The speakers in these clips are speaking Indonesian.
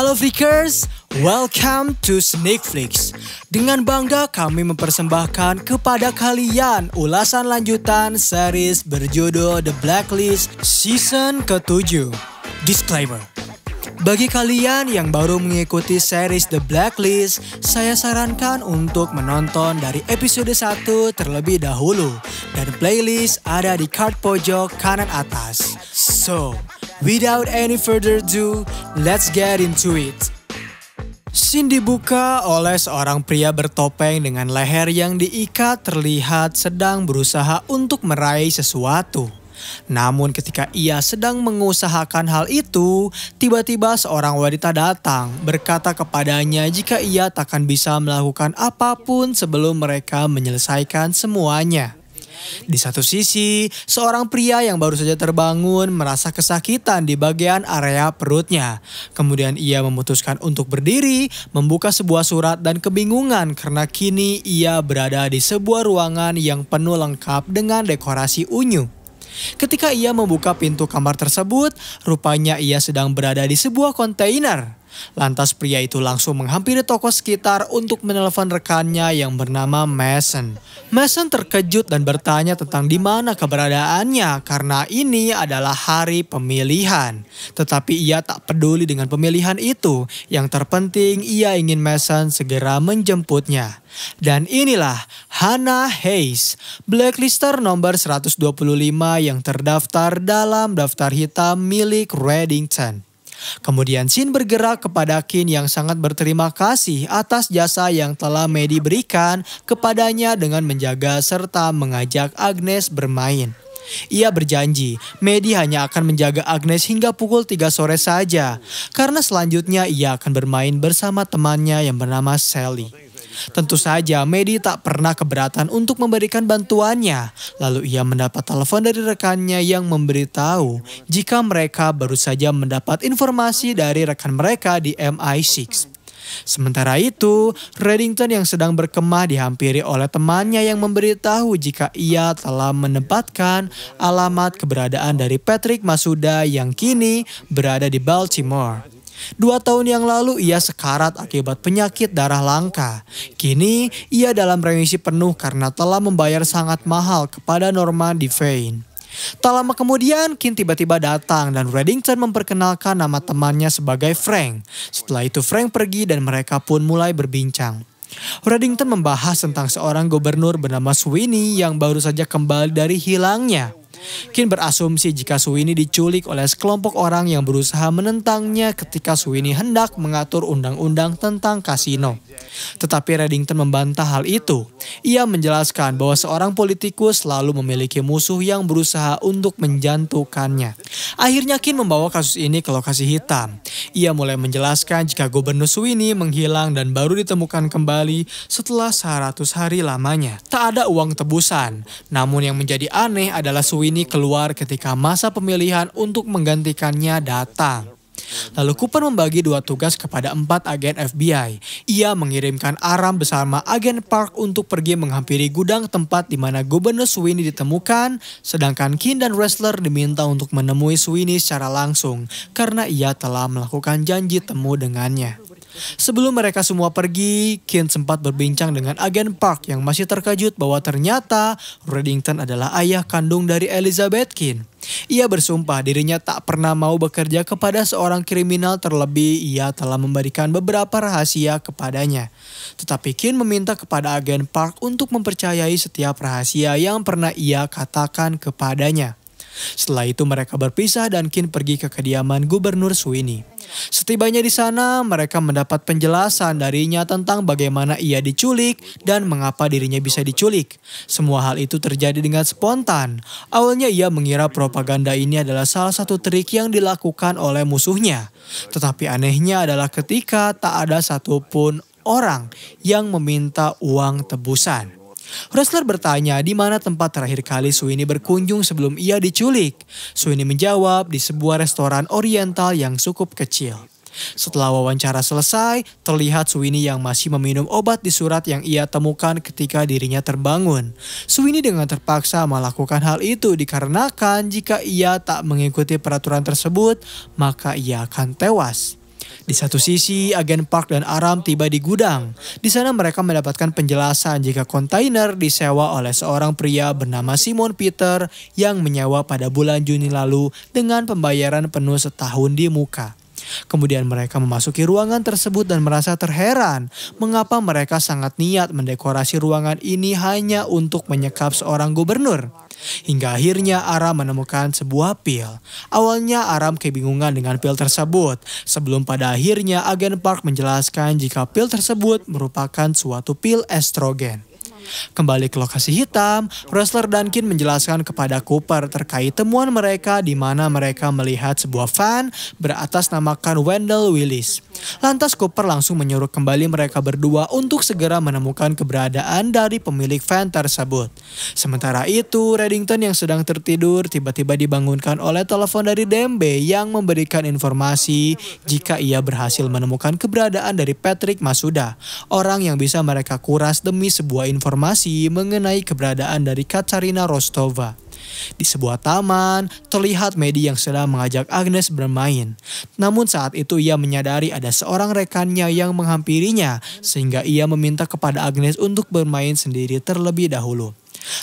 Halo Freakers, welcome to Sneakflix. Dengan bangga kami mempersembahkan kepada kalian ulasan lanjutan series berjudul The Blacklist Season ke-7. Disclaimer. Bagi kalian yang baru mengikuti series The Blacklist, saya sarankan untuk menonton dari episode 1 terlebih dahulu. Dan playlist ada di card pojok kanan atas. So, without any further ado, let's get into it. Scene dibuka oleh seorang pria bertopeng dengan leher yang diikat terlihat sedang berusaha untuk meraih sesuatu. Namun ketika ia sedang mengusahakan hal itu, tiba-tiba seorang wanita datang berkata kepadanya jika ia takkan bisa melakukan apapun sebelum mereka menyelesaikan semuanya. Di satu sisi, seorang pria yang baru saja terbangun merasa kesakitan di bagian area perutnya. Kemudian ia memutuskan untuk berdiri, membuka sebuah surat dan kebingungan karena kini ia berada di sebuah ruangan yang penuh lengkap dengan dekorasi unyu. Ketika ia membuka pintu kamar tersebut, rupanya ia sedang berada di sebuah kontainer. Lantas pria itu langsung menghampiri toko sekitar untuk menelepon rekannya yang bernama Mason. Mason terkejut dan bertanya tentang di mana keberadaannya karena ini adalah hari pemilihan. Tetapi ia tak peduli dengan pemilihan itu. Yang terpenting ia ingin Mason segera menjemputnya. Dan inilah Hannah Hayes, blacklister nomor 125 yang terdaftar dalam daftar hitam milik Reddington. Kemudian Shin bergerak kepada Kin yang sangat berterima kasih atas jasa yang telah Maddie berikan kepadanya dengan menjaga serta mengajak Agnes bermain. Ia berjanji Maddie hanya akan menjaga Agnes hingga pukul 3 sore saja, karena selanjutnya ia akan bermain bersama temannya yang bernama Sally. Tentu saja Maddie tak pernah keberatan untuk memberikan bantuannya. Lalu ia mendapat telepon dari rekannya yang memberitahu jika mereka baru saja mendapat informasi dari rekan mereka di MI6. Sementara itu, Reddington yang sedang berkemah dihampiri oleh temannya yang memberitahu jika ia telah menempatkan alamat keberadaan dari Patrick Masuda yang kini berada di Baltimore. 2 tahun yang lalu ia sekarat akibat penyakit darah langka. Kini ia dalam remisi penuh karena telah membayar sangat mahal kepada Norman Devane. Tak lama kemudian Kin tiba-tiba datang dan Reddington memperkenalkan nama temannya sebagai Frank. Setelah itu Frank pergi dan mereka pun mulai berbincang. Reddington membahas tentang seorang gubernur bernama Sweeney yang baru saja kembali dari hilangnya. Kin berasumsi jika Sweeney diculik oleh sekelompok orang yang berusaha menentangnya ketika Sweeney hendak mengatur undang-undang tentang kasino. Tetapi Reddington membantah hal itu. Ia menjelaskan bahwa seorang politikus selalu memiliki musuh yang berusaha untuk menjatuhkannya. Akhirnya Kin membawa kasus ini ke lokasi hitam. Ia mulai menjelaskan jika Gubernur Sweeney menghilang dan baru ditemukan kembali setelah 100 hari lamanya. Tak ada uang tebusan. Namun yang menjadi aneh adalah Sweeney keluar ketika masa pemilihan untuk menggantikannya datang. Lalu Cooper membagi 2 tugas kepada 4 agen FBI. Ia mengirimkan Aram bersama agen Park untuk pergi menghampiri gudang tempat di mana Gubernur Sweeney ditemukan, sedangkan Kin dan Ressler diminta untuk menemui Sweeney secara langsung karena ia telah melakukan janji temu dengannya. Sebelum mereka semua pergi, Kin sempat berbincang dengan agen Park yang masih terkejut bahwa ternyata Reddington adalah ayah kandung dari Elizabeth Kin. Ia bersumpah dirinya tak pernah mau bekerja kepada seorang kriminal, terlebih ia telah memberikan beberapa rahasia kepadanya. Tetapi Kin meminta kepada agen Park untuk mempercayai setiap rahasia yang pernah ia katakan kepadanya. Setelah itu mereka berpisah dan Kin pergi ke kediaman Gubernur Sweeney. Setibanya di sana, mereka mendapat penjelasan darinya tentang bagaimana ia diculik dan mengapa dirinya bisa diculik. Semua hal itu terjadi dengan spontan. Awalnya ia mengira propaganda ini adalah salah satu trik yang dilakukan oleh musuhnya. Tetapi anehnya adalah ketika tak ada satupun orang yang meminta uang tebusan. Ressler bertanya di mana tempat terakhir kali Sweeney berkunjung sebelum ia diculik. Sweeney menjawab di sebuah restoran oriental yang cukup kecil. Setelah wawancara selesai, terlihat Sweeney yang masih meminum obat di surat yang ia temukan ketika dirinya terbangun. Sweeney dengan terpaksa melakukan hal itu dikarenakan jika ia tak mengikuti peraturan tersebut, maka ia akan tewas. Di satu sisi, agen Park dan Aram tiba di gudang. Di sana mereka mendapatkan penjelasan jika kontainer disewa oleh seorang pria bernama Simon Peter yang menyewa pada bulan Juni lalu dengan pembayaran penuh setahun di muka. Kemudian mereka memasuki ruangan tersebut dan merasa terheran mengapa mereka sangat niat mendekorasi ruangan ini hanya untuk menyekap seorang gubernur. Hingga akhirnya Aram menemukan sebuah pil. Awalnya Aram kebingungan dengan pil tersebut, sebelum pada akhirnya agen Park menjelaskan jika pil tersebut merupakan suatu pil estrogen. Kembali ke lokasi hitam, wrestler Dunkin menjelaskan kepada Cooper terkait temuan mereka di mana mereka melihat sebuah van beratasnamakan Wendell Willis. Lantas Cooper langsung menyuruh kembali mereka berdua untuk segera menemukan keberadaan dari pemilik van tersebut. Sementara itu, Reddington yang sedang tertidur tiba-tiba dibangunkan oleh telepon dari Dembe yang memberikan informasi jika ia berhasil menemukan keberadaan dari Patrick Masuda, orang yang bisa mereka kuras demi sebuah informasi mengenai keberadaan dari Katarina Rostova. Di sebuah taman, terlihat Maddie yang sedang mengajak Agnes bermain. Namun saat itu ia menyadari ada seorang rekannya yang menghampirinya, sehingga ia meminta kepada Agnes untuk bermain sendiri terlebih dahulu.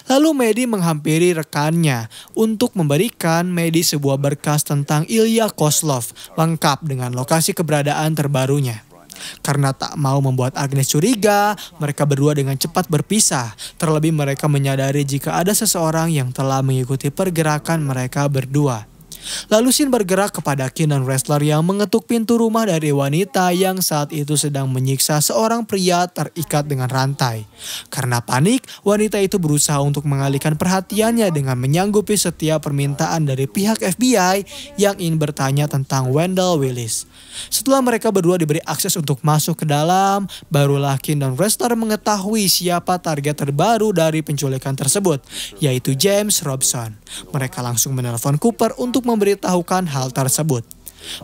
Lalu Maddie menghampiri rekannya untuk memberikan Maddie sebuah berkas tentang Ilya Kozlov, lengkap dengan lokasi keberadaan terbarunya. Karena tak mau membuat Agnes curiga, mereka berdua dengan cepat berpisah. Terlebih mereka menyadari jika ada seseorang yang telah mengikuti pergerakan mereka berdua. Lalu Shin bergerak kepada Kin dan wrestler yang mengetuk pintu rumah dari wanita yang saat itu sedang menyiksa seorang pria terikat dengan rantai. Karena panik, wanita itu berusaha untuk mengalihkan perhatiannya dengan menyanggupi setiap permintaan dari pihak FBI yang ingin bertanya tentang Wendell Willis. Setelah mereka berdua diberi akses untuk masuk ke dalam, barulah Kin dan wrestler mengetahui siapa target terbaru dari penculikan tersebut, yaitu James Robson. Mereka langsung menelpon Cooper untuk memberitahukan hal tersebut.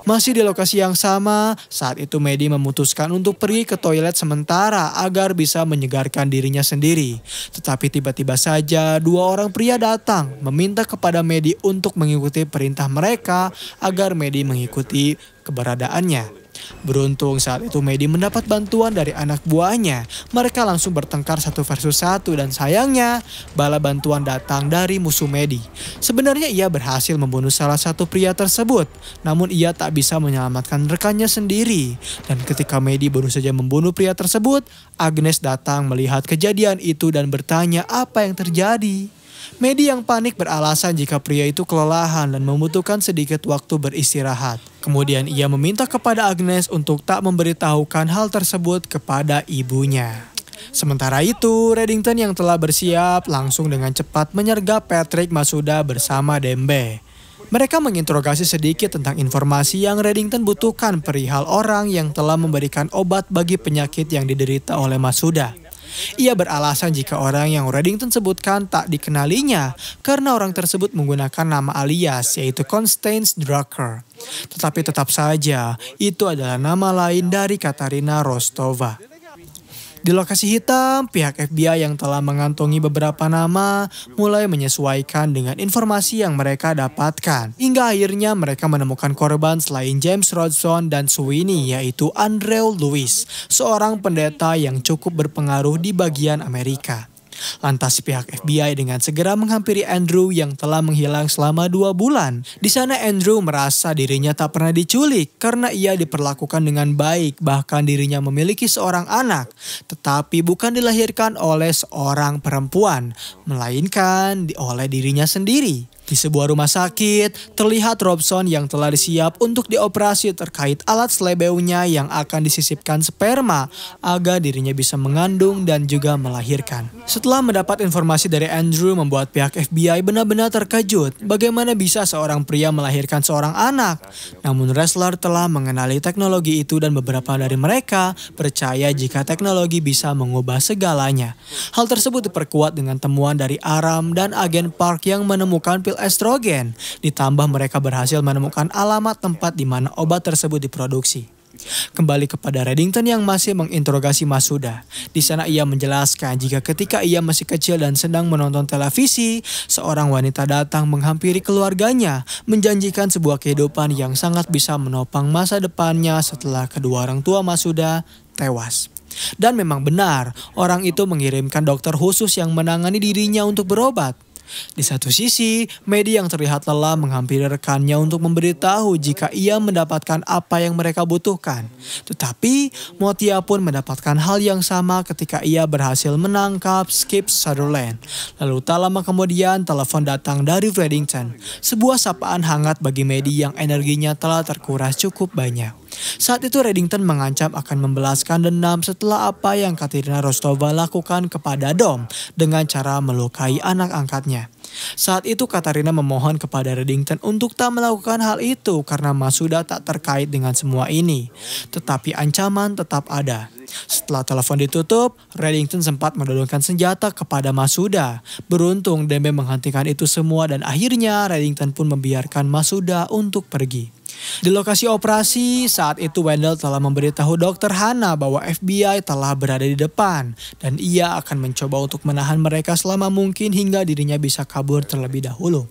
Masih di lokasi yang sama, saat itu Maddie memutuskan untuk pergi ke toilet sementara agar bisa menyegarkan dirinya sendiri. Tetapi tiba-tiba saja dua orang pria datang meminta kepada Maddie untuk mengikuti perintah mereka agar Maddie mengikuti keberadaannya. Beruntung saat itu Maddie mendapat bantuan dari anak buahnya. Mereka langsung bertengkar 1 versus 1 dan sayangnya bala bantuan datang dari musuh Maddie. Sebenarnya ia berhasil membunuh salah satu pria tersebut, namun ia tak bisa menyelamatkan rekannya sendiri. Dan ketika Maddie baru saja membunuh pria tersebut, Agnes datang melihat kejadian itu dan bertanya apa yang terjadi. Maddie yang panik beralasan jika pria itu kelelahan dan membutuhkan sedikit waktu beristirahat. Kemudian ia meminta kepada Agnes untuk tak memberitahukan hal tersebut kepada ibunya. Sementara itu, Reddington yang telah bersiap langsung dengan cepat menyergap Patrick Masuda bersama Dembe. Mereka menginterogasi sedikit tentang informasi yang Reddington butuhkan perihal orang yang telah memberikan obat bagi penyakit yang diderita oleh Masuda. Ia beralasan jika orang yang Reddington sebutkan tak dikenalinya karena orang tersebut menggunakan nama alias yaitu Constance Drucker. Tetapi tetap saja itu adalah nama lain dari Katarina Rostova. Di lokasi hitam, pihak FBI yang telah mengantongi beberapa nama mulai menyesuaikan dengan informasi yang mereka dapatkan. Hingga akhirnya mereka menemukan korban selain James Robson dan Sweeney, yaitu Andrew Lewis, seorang pendeta yang cukup berpengaruh di bagian Amerika. Lantas pihak FBI dengan segera menghampiri Andrew yang telah menghilang selama 2 bulan. Di sana Andrew merasa dirinya tak pernah diculik karena ia diperlakukan dengan baik, bahkan dirinya memiliki seorang anak. Tetapi bukan dilahirkan oleh seorang perempuan, melainkan oleh dirinya sendiri. Di sebuah rumah sakit, terlihat Robson yang telah disiap untuk dioperasi terkait alat slebeunya yang akan disisipkan sperma agar dirinya bisa mengandung dan juga melahirkan. Setelah mendapat informasi dari Andrew membuat pihak FBI benar-benar terkejut bagaimana bisa seorang pria melahirkan seorang anak. Namun wrestler telah mengenali teknologi itu dan beberapa dari mereka percaya jika teknologi bisa mengubah segalanya. Hal tersebut diperkuat dengan temuan dari Aram dan agen Park yang menemukan pil estrogen. Ditambah mereka berhasil menemukan alamat tempat di mana obat tersebut diproduksi. Kembali kepada Reddington yang masih menginterogasi Masuda. Di sana ia menjelaskan jika ketika ia masih kecil dan sedang menonton televisi, seorang wanita datang menghampiri keluarganya, menjanjikan sebuah kehidupan yang sangat bisa menopang masa depannya setelah kedua orang tua Masuda tewas. Dan memang benar, orang itu mengirimkan dokter khusus yang menangani dirinya untuk berobat. Di satu sisi, Medi yang terlihat lelah menghampiri rekannya untuk memberitahu jika ia mendapatkan apa yang mereka butuhkan. Tetapi, Motia pun mendapatkan hal yang sama ketika ia berhasil menangkap Skip Sutherland. Lalu tak lama kemudian, telepon datang dari Reddington. Sebuah sapaan hangat bagi Medi yang energinya telah terkuras cukup banyak. Saat itu Reddington mengancam akan membalaskan dendam setelah apa yang Katerina Rostova lakukan kepada Dom dengan cara melukai anak angkatnya. Saat itu Katarina memohon kepada Reddington untuk tak melakukan hal itu karena Masuda tak terkait dengan semua ini. Tetapi ancaman tetap ada. Setelah telepon ditutup, Reddington sempat menodongkan senjata kepada Masuda. Beruntung Dembe menghentikan itu semua dan akhirnya Reddington pun membiarkan Masuda untuk pergi. Di lokasi operasi, saat itu Wendell telah memberitahu Dr. Hana bahwa FBI telah berada di depan dan ia akan mencoba untuk menahan mereka selama mungkin hingga dirinya bisa kabur terlebih dahulu.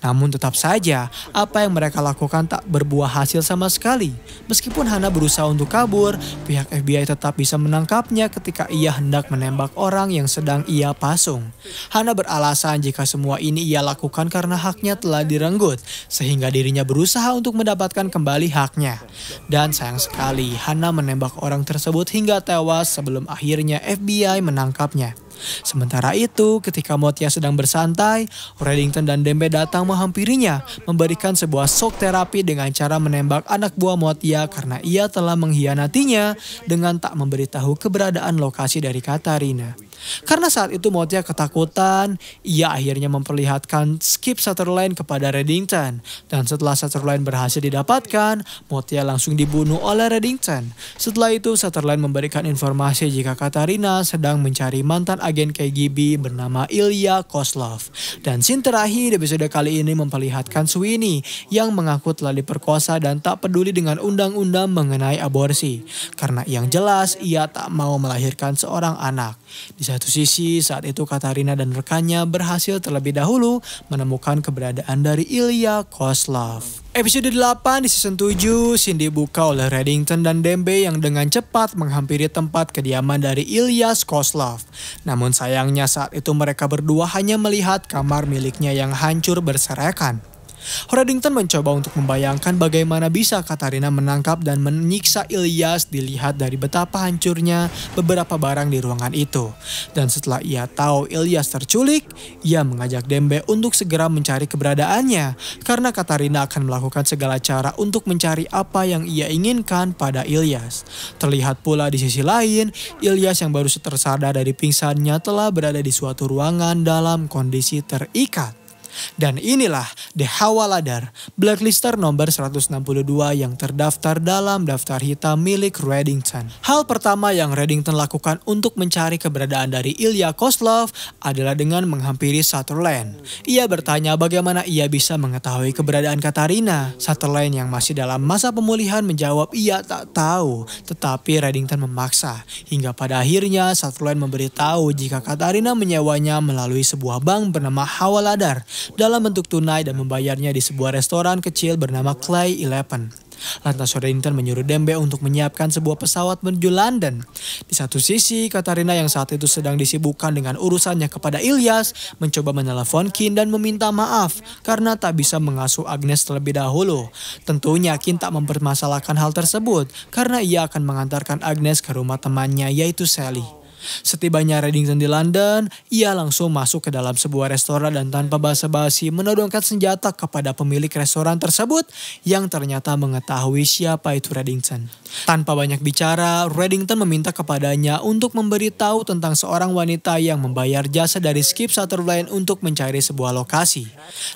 Namun tetap saja, apa yang mereka lakukan tak berbuah hasil sama sekali. Meskipun Hana berusaha untuk kabur, pihak FBI tetap bisa menangkapnya ketika ia hendak menembak orang yang sedang ia pasung. Hana beralasan jika semua ini ia lakukan karena haknya telah direnggut, sehingga dirinya berusaha untuk mendapatkan kembali haknya. Dan sayang sekali, Hana menembak orang tersebut hingga tewas sebelum akhirnya FBI menangkapnya. Sementara itu, ketika Motia sedang bersantai, Reddington dan Dembe datang menghampirinya, memberikan sebuah shock terapi dengan cara menembak anak buah Motia karena ia telah mengkhianatinya dengan tak memberitahu keberadaan lokasi dari Katarina. Karena saat itu Motia ketakutan, ia akhirnya memperlihatkan Skip Sutherland kepada Reddington. Dan setelah Sutherland berhasil didapatkan, Motia langsung dibunuh oleh Reddington. Setelah itu Sutherland memberikan informasi jika Katarina sedang mencari mantan agen KGB bernama Ilya Kozlov. Dan scene terakhir di episode kali ini memperlihatkan Sweeney yang mengaku telah diperkosa dan tak peduli dengan undang-undang mengenai aborsi. Karena yang jelas ia tak mau melahirkan seorang anak. Di satu sisi, saat itu Katarina dan rekannya berhasil terlebih dahulu menemukan keberadaan dari Ilya Kozlov. Episode 8 di season 7, scene dibuka oleh Reddington dan Dembe yang dengan cepat menghampiri tempat kediaman dari Ilya Kozlov. Namun sayangnya saat itu mereka berdua hanya melihat kamar miliknya yang hancur berserakan. Reddington mencoba untuk membayangkan bagaimana bisa Katarina menangkap dan menyiksa Ilyas dilihat dari betapa hancurnya beberapa barang di ruangan itu. Dan setelah ia tahu Ilyas terculik, ia mengajak Dembe untuk segera mencari keberadaannya karena Katarina akan melakukan segala cara untuk mencari apa yang ia inginkan pada Ilyas. Terlihat pula di sisi lain, Ilyas yang baru tersadar dari pingsannya telah berada di suatu ruangan dalam kondisi terikat. Dan inilah The Hawaladar, blacklister nomor 162 yang terdaftar dalam daftar hitam milik Reddington. Hal pertama yang Reddington lakukan untuk mencari keberadaan dari Ilya Kozlov adalah dengan menghampiri Sutherland. Ia bertanya bagaimana ia bisa mengetahui keberadaan Katarina. Sutherland yang masih dalam masa pemulihan menjawab ia tak tahu, tetapi Reddington memaksa. Hingga pada akhirnya Sutherland memberitahu jika Katarina menyewanya melalui sebuah bank bernama Hawaladar dalam bentuk tunai dan membayarnya di sebuah restoran kecil bernama Clay 11. Lantas Reddington menyuruh Dembe untuk menyiapkan sebuah pesawat menuju London. Di satu sisi, Katarina yang saat itu sedang disibukkan dengan urusannya kepada Ilyas mencoba menelepon Kin dan meminta maaf karena tak bisa mengasuh Agnes terlebih dahulu. Tentunya Kin tak mempermasalahkan hal tersebut karena ia akan mengantarkan Agnes ke rumah temannya yaitu Sally. Setibanya Reddington di London, ia langsung masuk ke dalam sebuah restoran dan tanpa basa-basi menodongkan senjata kepada pemilik restoran tersebut yang ternyata mengetahui siapa itu Reddington. Tanpa banyak bicara, Reddington meminta kepadanya untuk memberitahu tentang seorang wanita yang membayar jasa dari Skip Sutherland untuk mencari sebuah lokasi.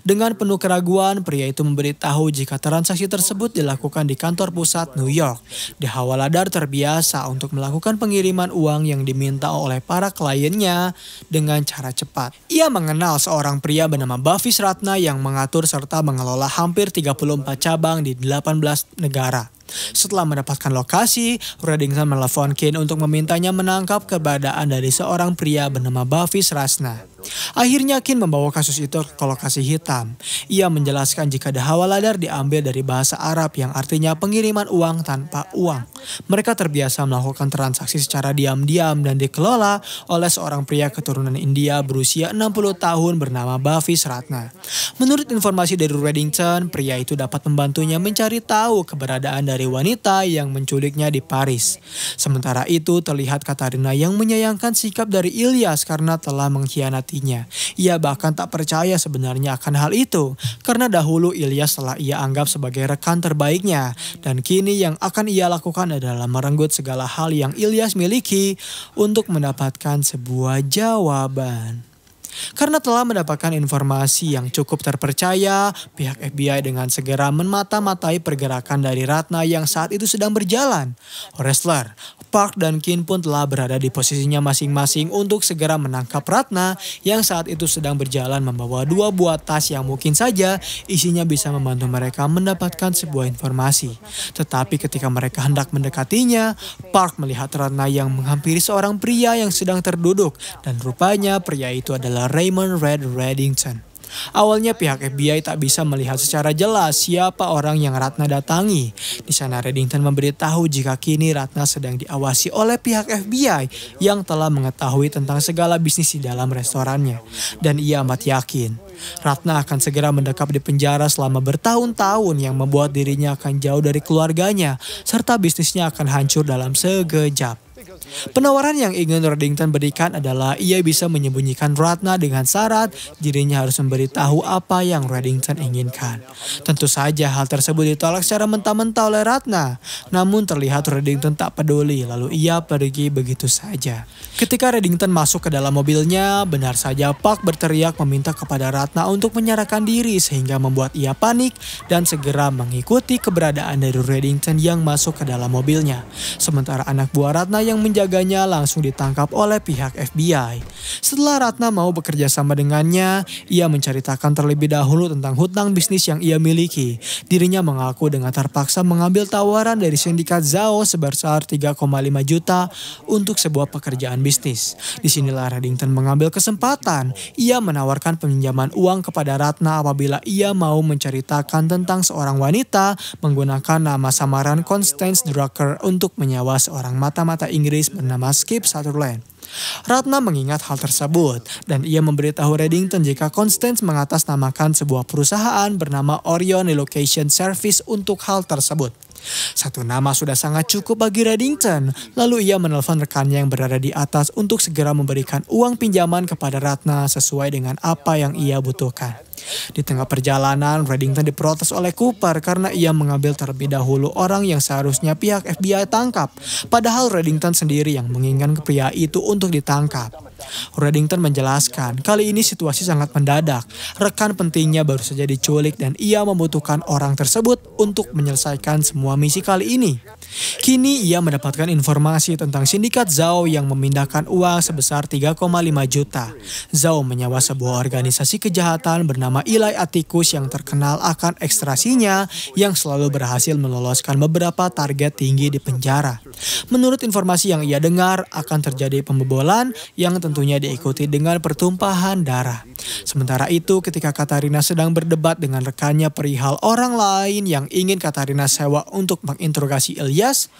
Dengan penuh keraguan, pria itu memberitahu jika transaksi tersebut dilakukan di kantor pusat New York. The Hawaladar terbiasa untuk melakukan pengiriman uang yang diminta diminta oleh para kliennya dengan cara cepat. Ia mengenal seorang pria bernama Bhavis Ratna yang mengatur serta mengelola hampir 34 cabang di 18 negara. Setelah mendapatkan lokasi, Reddington menelepon Kane untuk memintanya menangkap keberadaan dari seorang pria bernama Bhavis Ratna. Akhirnya Kane membawa kasus itu ke lokasi hitam. Ia menjelaskan jika The Hawalader diambil dari bahasa Arab yang artinya pengiriman uang tanpa uang. Mereka terbiasa melakukan transaksi secara diam-diam dan dikelola oleh seorang pria keturunan India berusia 60 tahun bernama Bhavis Ratna. Menurut informasi dari Reddington, pria itu dapat membantunya mencari tahu keberadaan dari wanita yang menculiknya di Paris. Sementara itu terlihat Katarina yang menyayangkan sikap dari Ilyas karena telah mengkhianatinya. Ia bahkan tak percaya sebenarnya akan hal itu karena dahulu Ilyas telah ia anggap sebagai rekan terbaiknya dan kini yang akan ia lakukan adalah merenggut segala hal yang Ilyas miliki untuk mendapatkan sebuah jawaban. Karena telah mendapatkan informasi yang cukup terpercaya, pihak FBI dengan segera memata-matai pergerakan dari Ratna yang saat itu sedang berjalan. Ressler, Park dan Kane pun telah berada di posisinya masing-masing untuk segera menangkap Ratna yang saat itu sedang berjalan membawa 2 buah tas yang mungkin saja isinya bisa membantu mereka mendapatkan sebuah informasi. Tetapi ketika mereka hendak mendekatinya, Park melihat Ratna yang menghampiri seorang pria yang sedang terduduk dan rupanya pria itu adalah Raymond Red Reddington. Awalnya pihak FBI tak bisa melihat secara jelas siapa orang yang Ratna datangi. Di sana Reddington memberitahu jika kini Ratna sedang diawasi oleh pihak FBI yang telah mengetahui tentang segala bisnis di dalam restorannya. Dan ia amat yakin Ratna akan segera mendekap di penjara selama bertahun-tahun yang membuat dirinya akan jauh dari keluarganya serta bisnisnya akan hancur dalam sekejap. Penawaran yang ingin Reddington berikan adalah ia bisa menyembunyikan Ratna dengan syarat dirinya harus memberitahu apa yang Reddington inginkan. Tentu saja hal tersebut ditolak secara mentah-mentah oleh Ratna. Namun terlihat Reddington tak peduli lalu ia pergi begitu saja. Ketika Reddington masuk ke dalam mobilnya, benar saja Park berteriak meminta kepada Ratna untuk menyerahkan diri sehingga membuat ia panik dan segera mengikuti keberadaan dari Reddington yang masuk ke dalam mobilnya. Sementara anak buah Ratna yang menjaganya langsung ditangkap oleh pihak FBI. Setelah Ratna mau bekerja sama dengannya, ia menceritakan terlebih dahulu tentang hutang bisnis yang ia miliki. Dirinya mengaku dengan terpaksa mengambil tawaran dari sindikat Zhao sebesar 3,5 juta untuk sebuah pekerjaan bisnis. Disinilah Reddington mengambil kesempatan. Ia menawarkan peminjaman uang kepada Ratna apabila ia mau menceritakan tentang seorang wanita menggunakan nama samaran Constance Drucker untuk menyewa seorang mata-mata Inggris bernama Skip Sutherland. Ratna mengingat hal tersebut dan ia memberitahu Reddington jika Constance mengatasnamakan sebuah perusahaan bernama Orion Relocation Service untuk hal tersebut. Satu nama sudah sangat cukup bagi Reddington. Lalu ia menelpon rekannya yang berada di atas untuk segera memberikan uang pinjaman kepada Ratna sesuai dengan apa yang ia butuhkan. Di tengah perjalanan, Reddington diprotes oleh Cooper karena ia mengambil terlebih dahulu orang yang seharusnya pihak FBI tangkap. Padahal Reddington sendiri yang menginginkan pria itu untuk ditangkap. Reddington menjelaskan, kali ini situasi sangat mendadak. Rekan pentingnya baru saja diculik dan ia membutuhkan orang tersebut untuk menyelesaikan semua misi kali ini. Kini ia mendapatkan informasi tentang sindikat Zhao yang memindahkan uang sebesar 3,5 juta. Zhao menyewa sebuah organisasi kejahatan bernama Eli Atticus yang terkenal akan ekstrasinya yang selalu berhasil meloloskan beberapa target tinggi di penjara. Menurut informasi yang ia dengar, akan terjadi pembobolan yang tentunya diikuti dengan pertumpahan darah. Sementara itu, ketika Katarina sedang berdebat dengan rekannya perihal orang lain yang ingin Katarina sewa untuk menginterogasi Ilyas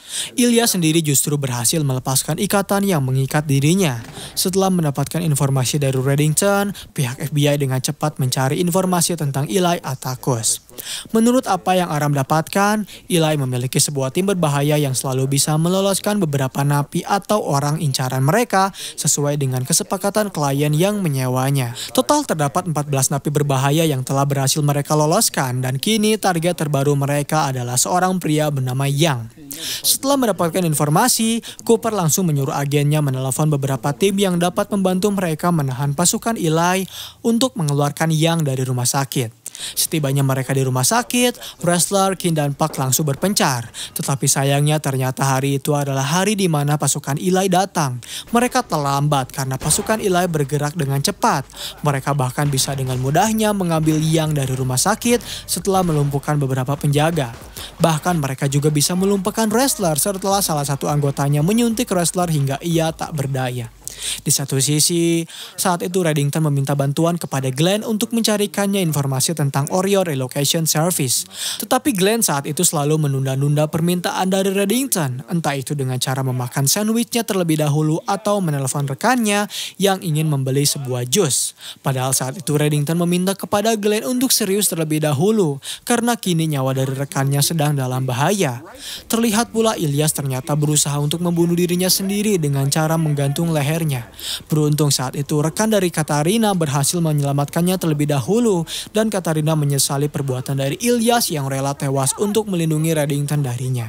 sendiri justru berhasil melepaskan ikatan yang mengikat dirinya. Setelah mendapatkan informasi dari Reddington, pihak FBI dengan cepat mencari informasi tentang Eli Atticus. Menurut apa yang Aram dapatkan, Eli memiliki sebuah tim berbahaya yang selalu bisa meloloskan beberapa napi atau orang incaran mereka sesuai dengan kesepakatan klien yang menyewanya. Total terdapat 14 napi berbahaya yang telah berhasil mereka loloskan dan kini target terbaru mereka adalah seorang pria bernama Yang. Setelah mendapatkan informasi, Cooper langsung menyuruh agennya menelepon beberapa tim yang dapat membantu mereka menahan pasukan Eli untuk mengeluarkan Yang dari rumah sakit. Setibanya mereka di rumah sakit, wrestler Kin dan Park langsung berpencar. Tetapi sayangnya ternyata hari itu adalah hari di mana pasukan Eli datang. Mereka terlambat karena pasukan Eli bergerak dengan cepat. Mereka bahkan bisa dengan mudahnya mengambil Yang dari rumah sakit setelah melumpuhkan beberapa penjaga. Bahkan mereka juga bisa melumpuhkan wrestler setelah salah satu anggotanya menyuntik wrestler hingga ia tak berdaya. Di satu sisi, saat itu Reddington meminta bantuan kepada Glenn untuk mencarikannya informasi tentang Orion Relocation Service. Tetapi Glenn saat itu selalu menunda-nunda permintaan dari Reddington, entah itu dengan cara memakan sandwichnya terlebih dahulu atau menelpon rekannya yang ingin membeli sebuah jus. Padahal saat itu Reddington meminta kepada Glenn untuk serius terlebih dahulu, karena kini nyawa dari rekannya sedang dalam bahaya. Terlihat pula Ilyas ternyata berusaha untuk membunuh dirinya sendiri dengan cara menggantung lehernya. Beruntung saat itu rekan dari Katarina berhasil menyelamatkannya terlebih dahulu dan Katarina menyesali perbuatan dari Ilyas yang rela tewas untuk melindungi Reddington darinya.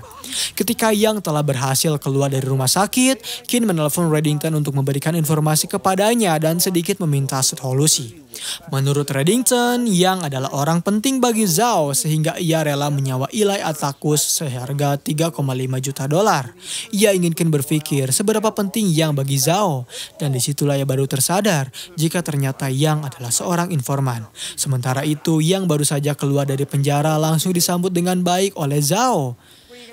Ketika Yang telah berhasil keluar dari rumah sakit, Kin menelpon Reddington untuk memberikan informasi kepadanya dan sedikit meminta solusi. Menurut Reddington, Yang adalah orang penting bagi Zhao sehingga ia rela menyewa Eli Atticus seharga $3,5 juta. Ia ingin Kin berpikir seberapa penting Yang bagi Zhao dan disitulah ia baru tersadar jika ternyata Yang adalah seorang informan. Sementara itu Yang baru saja keluar dari penjara langsung disambut dengan baik oleh Zhao.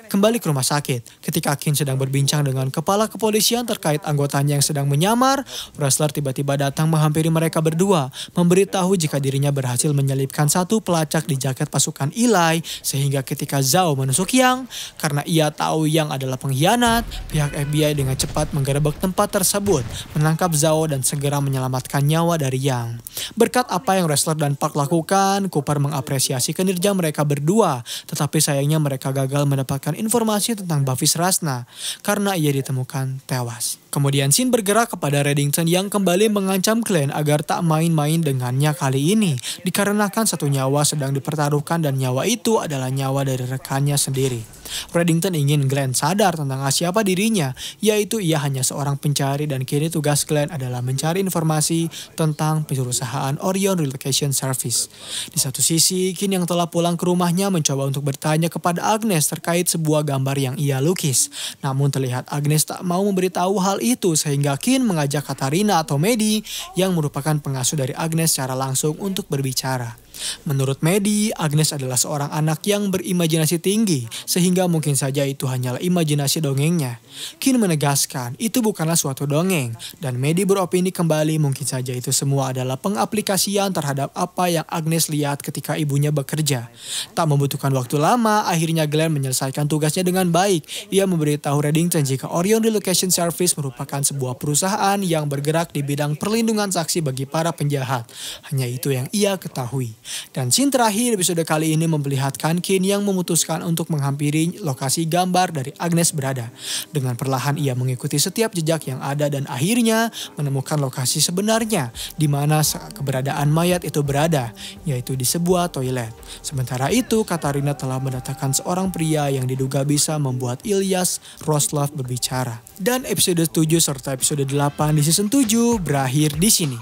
Kembali ke rumah sakit, ketika Kin sedang berbincang dengan kepala kepolisian terkait anggotanya yang sedang menyamar, wrestler tiba-tiba datang menghampiri mereka berdua, memberitahu jika dirinya berhasil menyelipkan satu pelacak di jaket pasukan Eli, sehingga ketika Zhao menusuk Yang, karena ia tahu Yang adalah pengkhianat, pihak FBI dengan cepat menggerebek tempat tersebut, menangkap Zhao dan segera menyelamatkan nyawa dari Yang. Berkat apa yang wrestler dan Park lakukan, Cooper mengapresiasi kinerja mereka berdua, tetapi sayangnya mereka gagal mendapatkan informasi tentang Bavis Rasna karena ia ditemukan tewas. Kemudian Shin bergerak kepada Reddington yang kembali mengancam Glenn agar tak main-main dengannya kali ini dikarenakan satu nyawa sedang dipertaruhkan dan nyawa itu adalah nyawa dari rekannya sendiri. Reddington ingin Glenn sadar tentang siapa dirinya, yaitu ia hanya seorang pencari dan kini tugas Glenn adalah mencari informasi tentang perusahaan Orion Relocation Service. Di satu sisi, Kin yang telah pulang ke rumahnya mencoba untuk bertanya kepada Agnes terkait sebuah gambar yang ia lukis. Namun terlihat Agnes tak mau memberitahu hal itu sehingga Kin mengajak Katarina atau Maddie yang merupakan pengasuh dari Agnes secara langsung untuk berbicara. Menurut Maddie, Agnes adalah seorang anak yang berimajinasi tinggi, sehingga mungkin saja itu hanyalah imajinasi dongengnya. Kin menegaskan itu bukanlah suatu dongeng, dan Maddie beropini kembali mungkin saja itu semua adalah pengaplikasian terhadap apa yang Agnes lihat ketika ibunya bekerja. Tak membutuhkan waktu lama, akhirnya Glenn menyelesaikan tugasnya dengan baik. Ia memberitahu Reddington jika Orion Relocation Service merupakan sebuah perusahaan yang bergerak di bidang perlindungan saksi bagi para penjahat. Hanya itu yang ia ketahui. Dan scene terakhir episode kali ini memperlihatkan Kin yang memutuskan untuk menghampiri lokasi gambar dari Agnes berada. Dengan perlahan ia mengikuti setiap jejak yang ada dan akhirnya menemukan lokasi sebenarnya di mana keberadaan mayat itu berada, yaitu di sebuah toilet. Sementara itu Katarina telah mendatangkan seorang pria yang diduga bisa membuat Ilyas Roslov berbicara. Dan episode 7 serta episode 8 di season 7 berakhir di sini.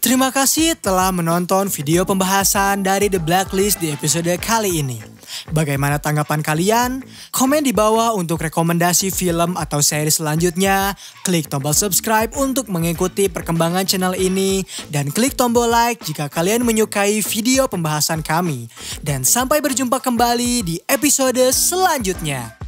Terima kasih telah menonton video pembahasan dari The Blacklist di episode kali ini. Bagaimana tanggapan kalian? Komen di bawah untuk rekomendasi film atau seri selanjutnya. Klik tombol subscribe untuk mengikuti perkembangan channel ini. Dan klik tombol like jika kalian menyukai video pembahasan kami. Dan sampai berjumpa kembali di episode selanjutnya.